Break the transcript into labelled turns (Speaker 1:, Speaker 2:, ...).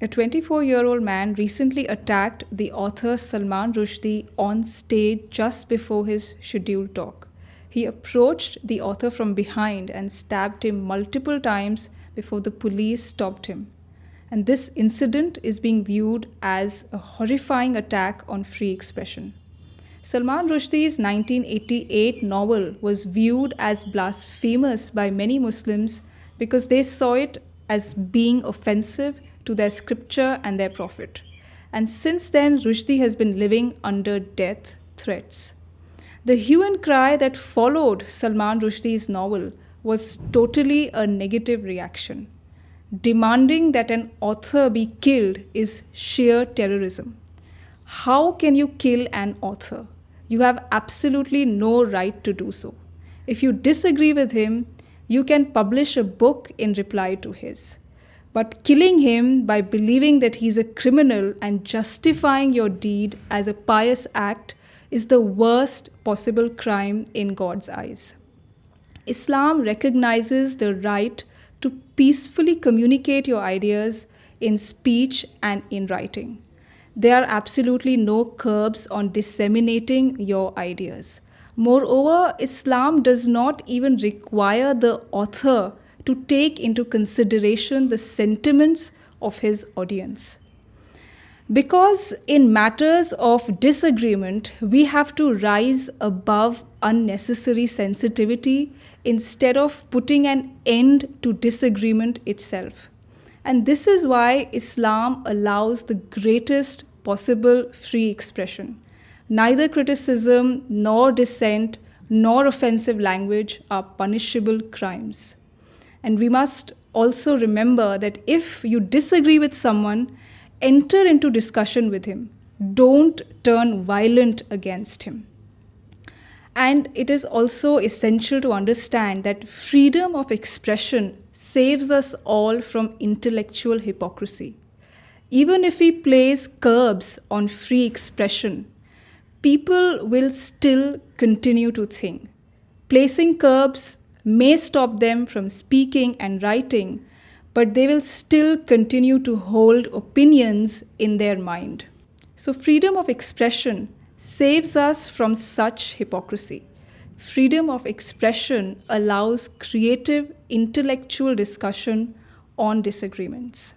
Speaker 1: A 24-year-old man recently attacked the author Salman Rushdie on stage just before his scheduled talk. He approached the author from behind and stabbed him multiple times before the police stopped him. And this incident is being viewed as a horrifying attack on free expression. Salman Rushdie's 1988 novel was viewed as blasphemous by many Muslims because they saw it as being offensive to their scripture and their prophet. And since then, Rushdie has been living under death threats. The hue and cry that followed Salman Rushdie's novel was totally a negative reaction. Demanding that an author be killed is sheer terrorism. How can you kill an author? You have absolutely no right to do so. If you disagree with him, you can publish a book in reply to his. But killing him by believing that he's a criminal and justifying your deed as a pious act is the worst possible crime in God's eyes. Islam recognizes the right to peacefully communicate your ideas in speech and in writing. There are absolutely no curbs on disseminating your ideas. Moreover, Islam does not even require the author to take into consideration the sentiments of his audience. Because in matters of disagreement, we have to rise above unnecessary sensitivity instead of putting an end to disagreement itself. And this is why Islam allows the greatest possible free expression. Neither criticism, nor dissent, nor offensive language are punishable crimes. And we must also remember that if you disagree with someone, enter into discussion with him. Don't turn violent against him. And it is also essential to understand that freedom of expression saves us all from intellectual hypocrisy. Even if we place curbs on free expression, people will still continue to think. Placing curbs may stop them from speaking and writing, but they will still continue to hold opinions in their mind. So freedom of expression saves us from such hypocrisy. Freedom of expression allows creative intellectual discussion on disagreements.